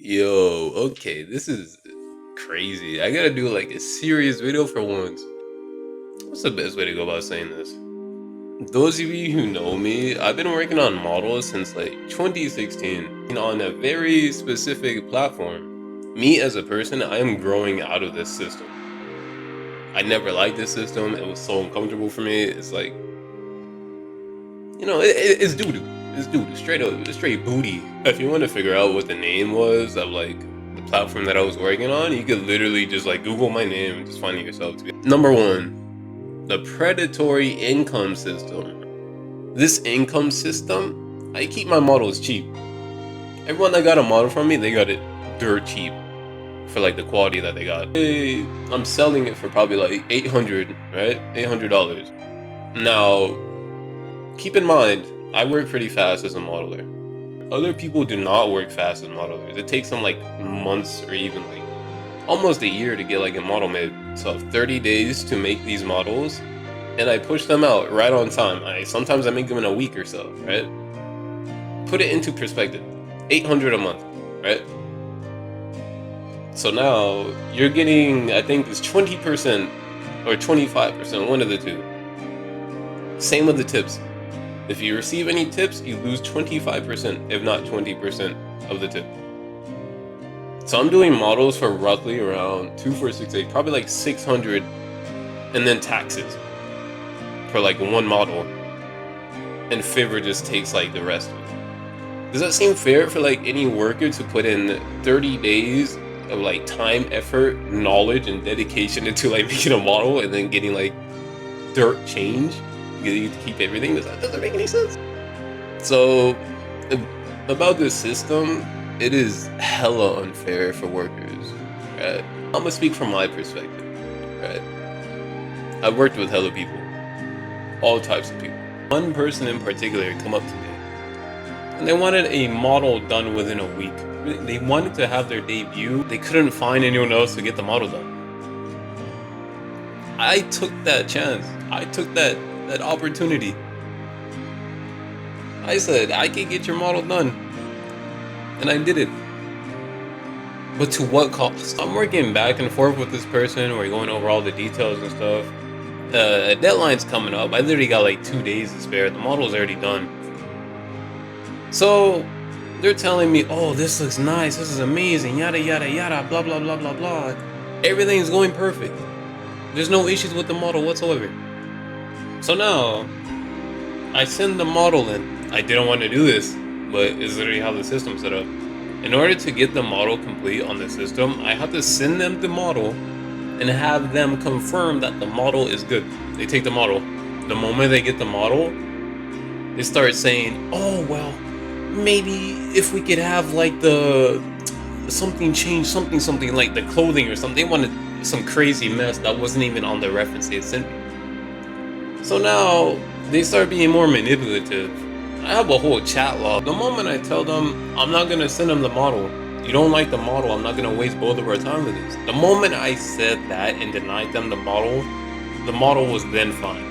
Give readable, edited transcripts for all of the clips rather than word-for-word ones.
Yo, okay, this is crazy. I gotta do like a serious video for once. What's the best way to go about saying this? Those of you who know me, I've been working on models since like 2016 and on a very specific platform. Me as a person, I am growing out of this system. I never liked this system. It was so uncomfortable for me. It's like, it's doo doo. It's doo doo. Straight up, straight booty. If you want to figure out what the name was of like the platform that I was working on, you could literally just like Google my name and just find it yourself. Number one, the predatory income system. This income system, I keep my models cheap. Everyone that got a model from me, they got it dirt cheap for like the quality that they got. I'm selling it for probably like $800, right? $800. Now, keep in mind, I work pretty fast as a modeler. Other people do not work fast as modelers. It takes them like months or even like almost a year to get like a model made. So I have 30 days to make these models, and I push them out right on time. Sometimes I make them in a week or so, right? Put it into perspective. 800 a month, right? So now you're getting, I think it's 20% or 25%, one of the two. Same with the tips. If you receive any tips, you lose 25%, if not 20% of the tip. So I'm doing models for roughly around 2468, probably like 600, and then taxes for like one model. And Fiverr just takes like the rest of it. Does that seem fair for like any worker to put in 30 days of like time, effort, knowledge, and dedication into like making a model and then getting like dirt change? You to keep everything. That doesn't make any sense. So about this system, it is hella unfair for workers, right? I'm gonna speak from my perspective, right? I've worked with hella people, all types of people. One person in particular come up to me and they wanted a model done within a week. They wanted to have their debut. They couldn't find anyone else to get the model done. I took that chance. I took that opportunity. I said, I can get your model done. And I did it. But to what cost? I'm working back and forth with this person. We're going over all the details and stuff. The deadline's coming up. I literally got like 2 days to spare. The model's already done. So they're telling me, oh, this looks nice. This is amazing. Yada, yada, yada. Blah, blah, blah, blah, blah. Everything's going perfect. There's no issues with the model whatsoever. So now, I send the model in. I didn't want to do this, but it's literally how the system's set up. In order to get the model complete on the system, I have to send them the model and have them confirm that the model is good. They take the model. The moment they get the model, they start saying, oh, well, maybe if we could have like something change, something like the clothing or something. They wanted some crazy mess that wasn't even on the reference they had sent me. So now they start being more manipulative. I have a whole chat log. The moment I tell them I'm not gonna send them the model, you don't like the model, I'm not gonna waste both of our time with this. The moment I said that and denied them the model was then fine.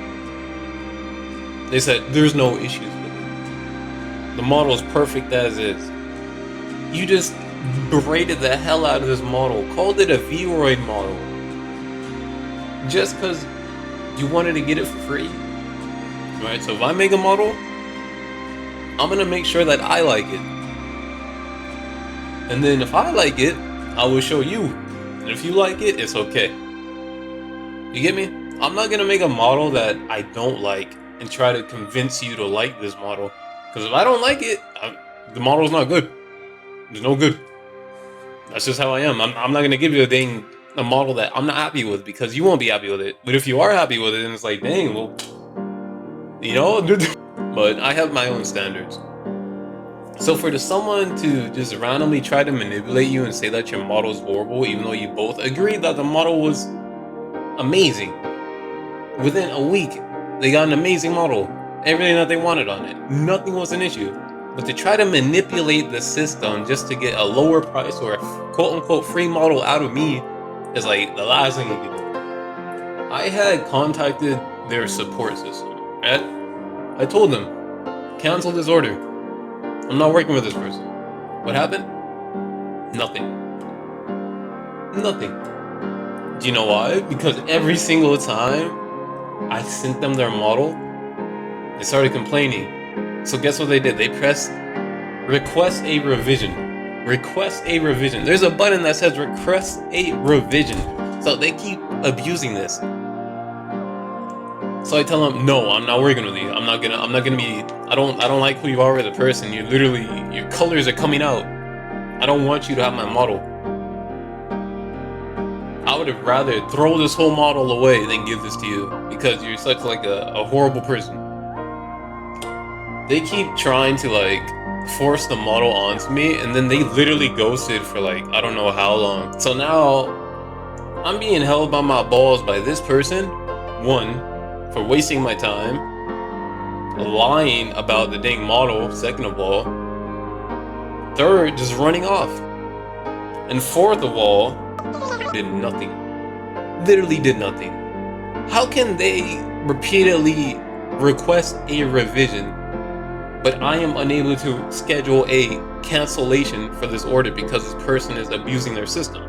They said there's no issues with it. The model is perfect as is. You just berated the hell out of this model, called it a Vroid model, just because you wanted to get it for free. Right? So if I make a model, I'm gonna make sure that I like it. And then if I like it, I will show you. And if you like it, it's okay. You get me? I'm not gonna make a model that I don't like and try to convince you to like this model. Because if I don't like it, the model's not good. There's no good. That's just how I am. I'm not gonna give you a model that I'm not happy with because you won't be happy with it. But if you are happy with it, then it's like, dang, well, But I have my own standards. So for someone to just randomly try to manipulate you and say that your model is horrible, even though you both agreed that the model was amazing, within a week, they got an amazing model. Everything that they wanted on it. Nothing was an issue. But to try to manipulate the system just to get a lower price or a quote-unquote free model out of me is like the last thing you can do. I had contacted their support system, right? I told them, cancel this order. I'm not working with this person. What happened? Nothing. Nothing. Do you know why? Because every single time I sent them their model, they started complaining. So guess what they did? They pressed request a revision. Request a revision. There's a button that says request a revision. So they keep abusing this. So I tell them, no, I'm not working with you. I'm not gonna be, I don't like who you are as a person. You're literally, your colors are coming out. I don't want you to have my model. I would have rather throw this whole model away than give this to you because you're such like a horrible person. They keep trying to like force the model onto me, and then they literally ghosted for like I don't know how long. So now I'm being held by my balls by this person. One, for wasting my time, lying about the dang model. Second of all, third, just running off, and fourth of all, did nothing. Literally did nothing. How can they repeatedly request a revision, but I am unable to schedule a cancellation for this order because this person is abusing their system?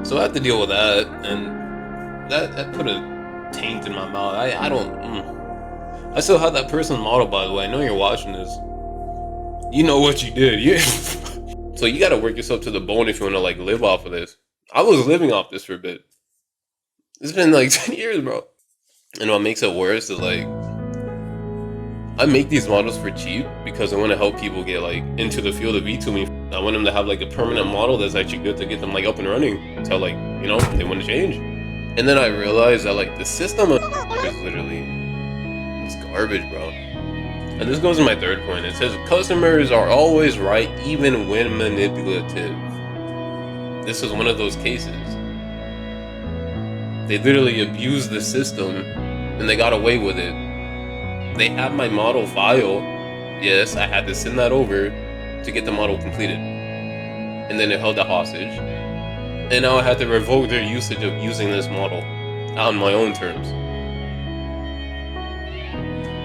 So I have to deal with that, and that put a taint in my mouth. I still have that person's model, by the way. I know you're watching this. You know what you did, yeah. So you gotta work yourself to the bone if you wanna like live off of this. I was living off this for a bit. It's been like 10 years, bro. And what makes it worse is like, I make these models for cheap because I want to help people get like into the field of VTubing. I want them to have like a permanent model that's actually good to get them like up and running until like, you know, they want to change. And then I realized that like the system is literally, it's garbage, bro. And this goes to my third point. It says customers are always right even when manipulative. This is one of those cases. They literally abused the system and they got away with it. They have my model file. Yes, I had to send that over to get the model completed. And then it held that hostage. And now I had to revoke their usage of using this model on my own terms.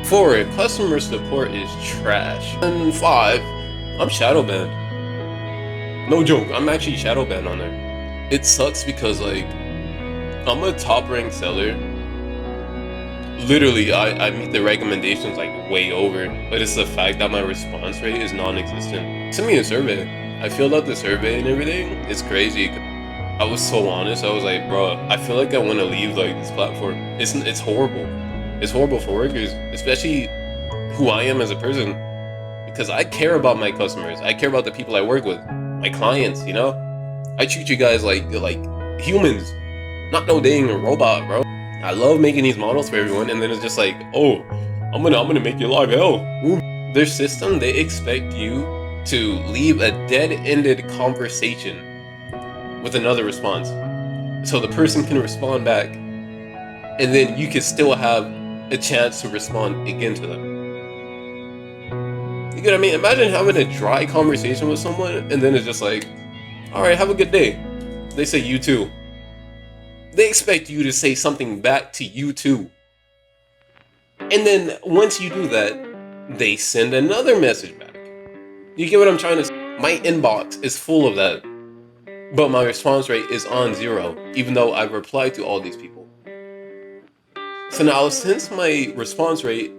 4, customer support is trash. And 5, I'm shadow banned. No joke, I'm actually shadow banned on there. It sucks because like, I'm a top ranked seller. Literally, I meet the recommendations like way over, but it's the fact that my response rate is non-existent. Send me a survey. I filled out the survey and everything. It's crazy. I was so honest. I was like, bro, I feel like I want to leave like this platform. It's horrible. It's horrible for workers, especially who I am as a person, because I care about my customers. I care about the people I work with, my clients. You know, I treat you guys like humans, not no dang robot, bro. I love making these models for everyone, and then it's just like, oh, I'm gonna make your life hell. Ooh. Their system, they expect you to leave a dead-ended conversation with another response, so the person can respond back, and then you can still have a chance to respond again to them. You get what I mean? Imagine having a dry conversation with someone, and then it's just like, all right, have a good day. They say you too. They expect you to say something back to you too. And then once you do that, they send another message back. You get what I'm trying to say? My inbox is full of that, but my response rate is on 0, even though I've replied to all these people. So now, since my response rate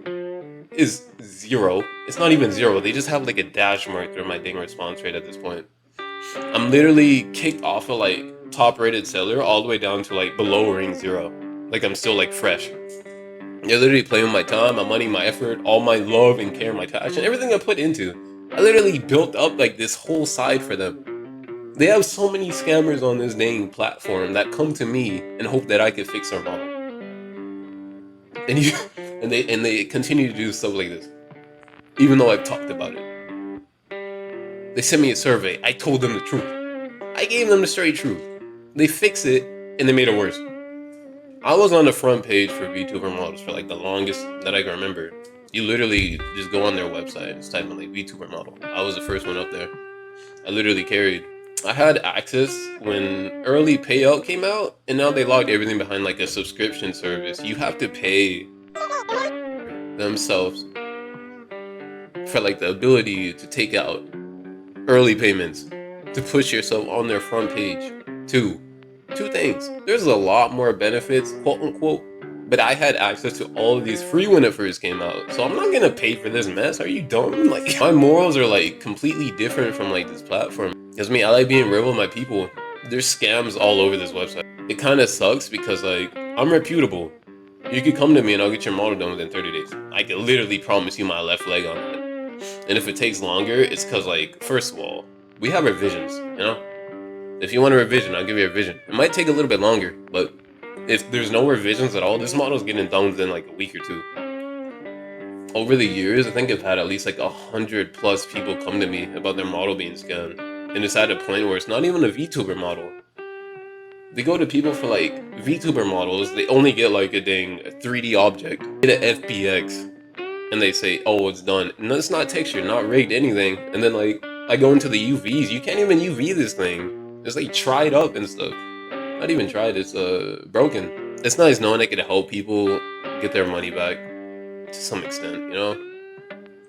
is 0, it's not even 0, they just have like a dash mark through my dang response rate at this point. I'm literally kicked off of like top rated seller all the way down to like below ring 0. Like I'm still like fresh. They're literally playing with my time, my money, my effort, all my love and care, my passion, everything I put into. I literally built up like this whole side for them. They have so many scammers on this dang platform that come to me and hope that I could fix their model. And they continue to do stuff like this, even though I've talked about it. They sent me a survey. I told them the truth. I gave them the straight truth. They fixed it and they made it worse. I was on the front page for VTuber models for like the longest that I can remember. You literally just go on their website and type in like VTuber model. I was the first one up there. I literally carried. I had access when early payout came out, and now they logged everything behind like a subscription service. You have to pay themselves for like the ability to take out early payments to push yourself on their front page. Two things. There's a lot more benefits, quote unquote, but I had access to all of these free when it first came out. So I'm not gonna pay for this mess. Are you dumb? Like, my morals are like completely different from like this platform. Because I like being real with my people. There's scams all over this website. It kind of sucks because like I'm reputable. You could come to me and I'll get your model done within 30 days. I could literally promise you my left leg on that. And if it takes longer, it's because like, first of all, we have revisions, you know? If you want a revision, I'll give you a revision. It might take a little bit longer, but if there's no revisions at all, this model's getting done within like a week or two. Over the years, I think I've had at least like 100+ people come to me about their model being scanned. And it's at a point where it's not even a Vtuber model. They go to people for like Vtuber models, they only get like a dang 3D object, get an FBX, and they say, oh, it's done. No, it's not textured, not rigged, anything. And then like, I go into the UVs, you can't even UV this thing. It's like tried up and stuff. Not even tried, it's broken. It's nice knowing I could help people get their money back to some extent, you know?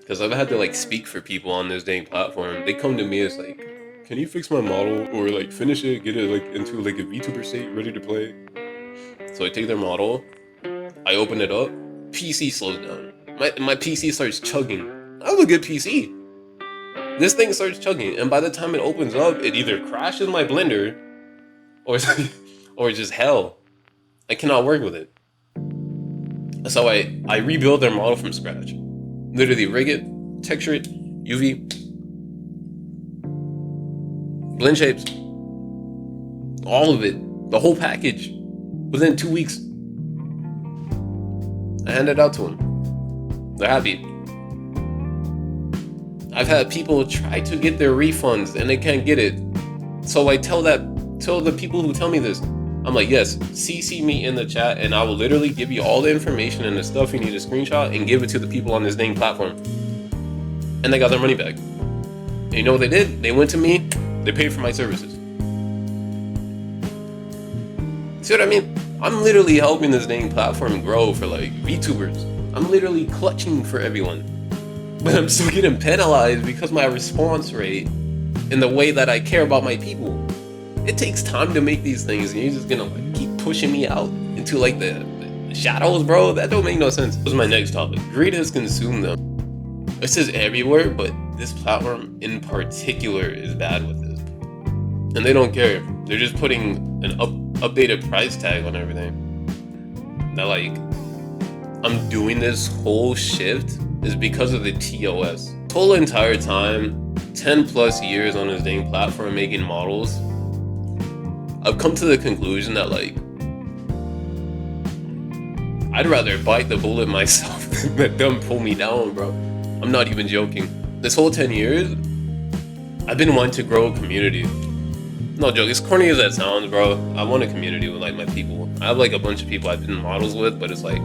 Because I've had to like speak for people on this dang platform. They come to me, it's like, can you fix my model or like finish it, get it like into like a VTuber state, ready to play? So I take their model, I open it up, PC slows down. My PC starts chugging. I have a good PC. This thing starts chugging, and by the time it opens up, it either crashes my blender, or it's like, or it's just hell. I cannot work with it. So I rebuild their model from scratch. Literally rig it, texture it, UV, blend shapes, all of it, the whole package, within 2 weeks. I hand it out to them. They're happy. I've had people try to get their refunds and they can't get it. So I tell the people who tell me this, I'm like, yes, CC me in the chat and I will literally give you all the information and the stuff you need to screenshot and give it to the people on this dang platform. And they got their money back. And you know what they did? They went to me, they paid for my services. See what I mean? I'm literally helping this dang platform grow for like VTubers. I'm literally clutching for everyone. But I'm still getting penalized because my response rate and the way that I care about my people. It takes time to make these things and you're just gonna like keep pushing me out into like the shadows, bro. That don't make no sense. This is my next topic. Greed has consumed them. This is everywhere, but this platform in particular is bad with this. And they don't care. They're just putting an updated price tag on everything. That like, I'm doing this whole shift is because of the TOS. The whole entire time, 10+ years on this dang platform making models, I've come to the conclusion that like, I'd rather bite the bullet myself than let them pull me down, bro. I'm not even joking. This whole 10 years, I've been wanting to grow a community. No joke, as corny as that sounds, bro, I want a community with like my people. I have like a bunch of people I've been models with, but it's like,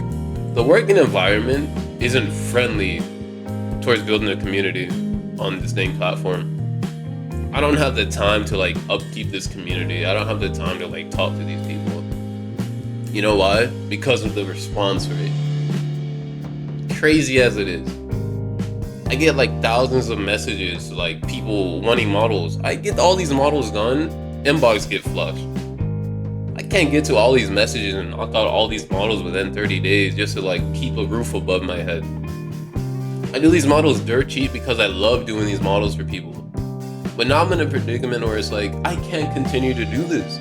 the working environment isn't friendly towards building a community on this dang platform. I don't have the time to like upkeep this community. I don't have the time to like talk to these people. You know why? Because of the response rate. Crazy as it is. I get like thousands of messages, like people wanting models. I get all these models done, inbox get flushed. I can't get to all these messages and knock out all these models within 30 days just to like keep a roof above my head. I do these models dirt cheap because I love doing these models for people. But now I'm in a predicament where it's like, I can't continue to do this.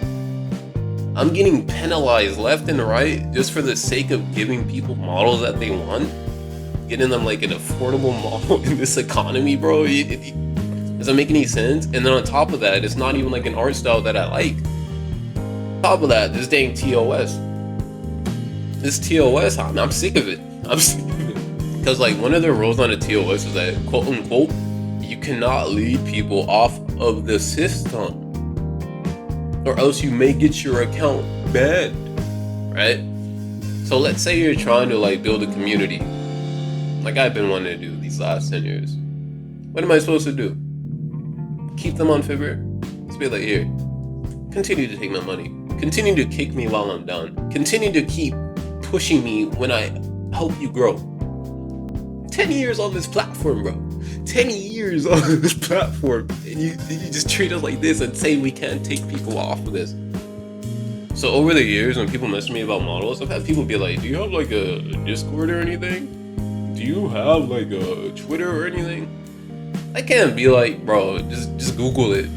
I'm getting penalized left and right just for the sake of giving people models that they want. Getting them like an affordable model in this economy, bro. Does that make any sense? And then on top of that, it's not even like an art style that I like. On top of that, this dang TOS. This TOS, I'm sick of it. I'm sick of it. Because like one of the rules on the TOS is that, quote unquote, you cannot lead people off of the system, or else you may get your account banned, right? So let's say you're trying to like build a community, like I've been wanting to do these last 10 years. What am I supposed to do? Keep them on Fiverr? Let's be like, here, continue to take my money. Continue to kick me while I'm down. Continue to keep pushing me when I help you grow. 10 years on this platform, bro. 10 years on this platform, and you just treat us like this and say we can't take people off of this. So over the years, when people message me about models, I've had people be like, do you have like a Discord or anything? Do you have like a Twitter or anything? I can't be like, bro, just Google it.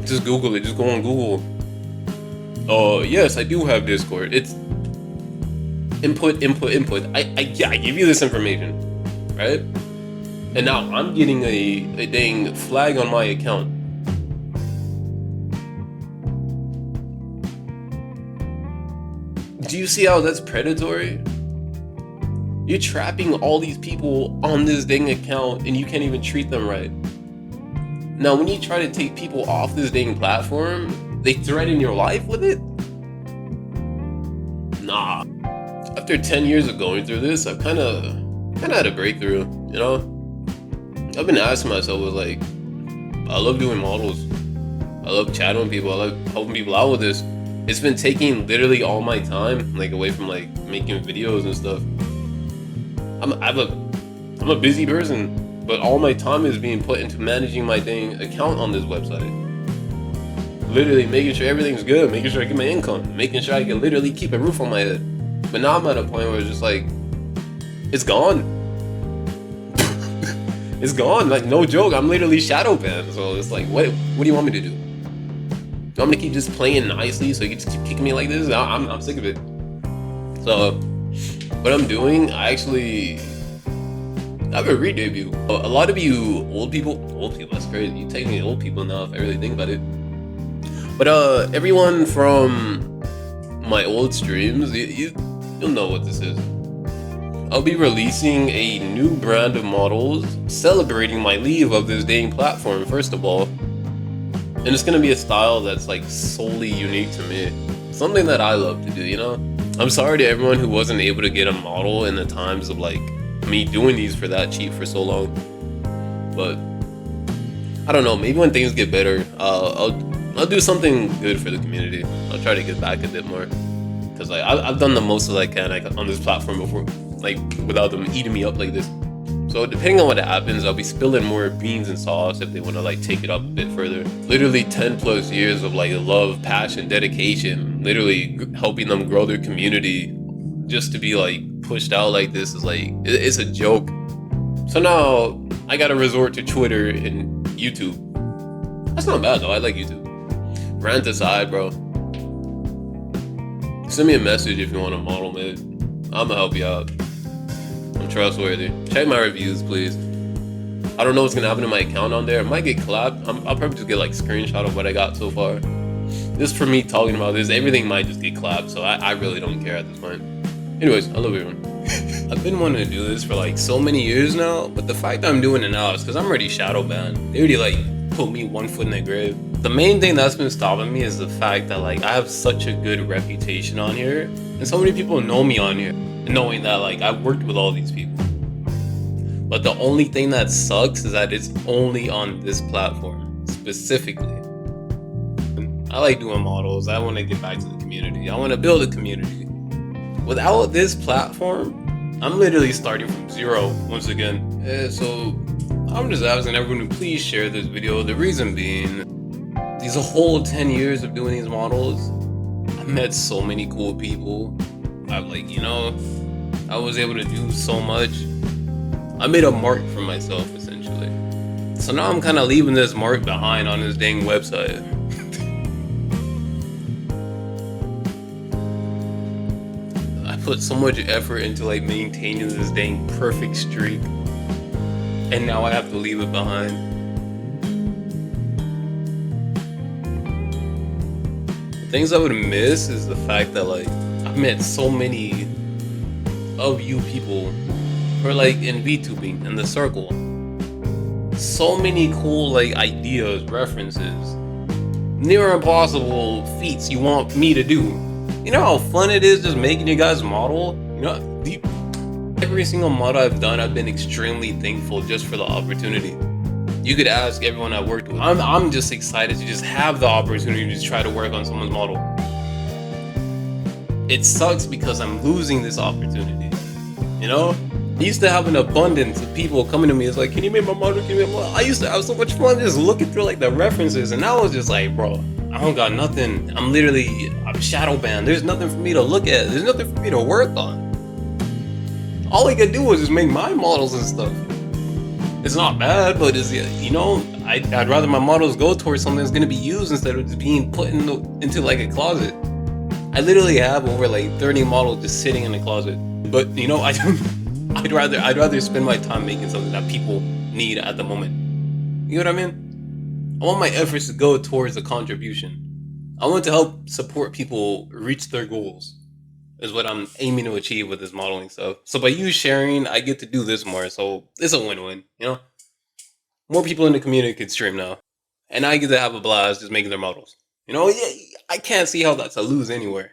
Just Google it. Just go on Google. Yes, I do have Discord. It's input. I give you this information, right? And now I'm getting a dang flag on my account. Do you see how that's predatory? You're trapping all these people on this dang account and you can't even treat them right. Now, when you try to take people off this dang platform, they threaten your life with it? Nah. After 10 years of going through this, I've kind of had a breakthrough, you know? I've been asking myself, like, I love doing models. I love chatting with people. I love helping people out with this. It's been taking literally all my time, like, away from, like, making videos and stuff. I'm a busy person, but all my time is being put into managing my dang account on this website. Literally making sure everything's good, making sure I get my income, making sure I can literally keep a roof on my head. But now I'm at a point where it's just like, it's gone. It's gone, like no joke. I'm literally shadow banned. So it's like, what do you want me to do? You want me to keep just playing nicely so you can just keep kicking me like this? I'm sick of it. So what I'm doing, I have a re-debut. A lot of you old people, that's crazy. You technically old people now if I really think about it. But everyone from my old streams, you'll know what this is. I'll be releasing a new brand of models, celebrating my leave of this dang platform, first of all. And it's gonna be a style that's like solely unique to me. Something that I love to do, you know? I'm sorry to everyone who wasn't able to get a model in the times of like me doing these for that cheap for so long. But I don't know, maybe when things get better, I'll do something good for the community. I'll try to get back a bit more. Cause like I've done the most that I can on this platform before, like without them eating me up like this. So depending on what happens, I'll be spilling more beans and sauce if they want to like take it up a bit further. Literally 10 plus years of like love, passion, dedication, literally helping them grow their community, just to be like pushed out like this is like, it's a joke. So now I gotta resort to Twitter and YouTube. That's not bad though, I like YouTube. Rant aside, bro. Send me a message if you want a model made. I'ma help you out. I'm trustworthy. Check my reviews, please. I don't know what's gonna happen to my account on there. It might get clapped. I'll probably just get like screenshot of what I got so far. This for me talking about this, everything might just get clapped, so I really don't care at this point. Anyways, I love everyone. I've been wanting to do this for like so many years now, but the fact that I'm doing it now is because I'm already shadow banned. They already like put me 1 foot in the grave. The main thing that's been stopping me is the fact that like I have such a good reputation on here, and so many people know me on here, knowing that like I've worked with all these people. But the only thing that sucks is that it's only on this platform specifically. I like doing models. I want to get back to the community. I want to build a community. Without this platform, I'm literally starting from zero once again. So I'm just asking everyone to please share this video. The reason being, these whole 10 years of doing these models, I met so many cool people. I'm like, you know, I was able to do so much. I made a mark for myself, essentially. So now I'm kind of leaving this mark behind on this dang website. I put so much effort into like maintaining this dang perfect streak, and now I have to leave it behind. The things I would miss is the fact that like I've met so many of you people who are like in VTubing in the circle. So many cool like ideas, references, near impossible feats you want me to do. You know how fun it is just making you guys model? You know, every single model I've done, I've been extremely thankful just for the opportunity. You could ask everyone I worked with. I'm just excited to just have the opportunity to just try to work on someone's model. It sucks because I'm losing this opportunity, you know? I used to have an abundance of people coming to me. It's like, can you make my model? Can you make my model? I used to have so much fun just looking through like the references, and I was just like, bro, I don't got nothing. I'm shadow banned. There's nothing for me to look at. There's nothing for me to work on. All I could do was just make my models and stuff. It's not bad, but I'd rather my models go towards something that's gonna be used instead of just being put into like a closet. I literally have over like 30 models just sitting in the closet. But I'd rather spend my time making something that people need at the moment. You know what I mean? I want my efforts to go towards a contribution. I want to help support people reach their goals. Is what I'm aiming to achieve with this modeling stuff. So by you sharing, I get to do this more. So it's a win-win. More people in the community could stream now, and I get to have a blast just making their models. Yeah, I can't see how that's a lose anywhere.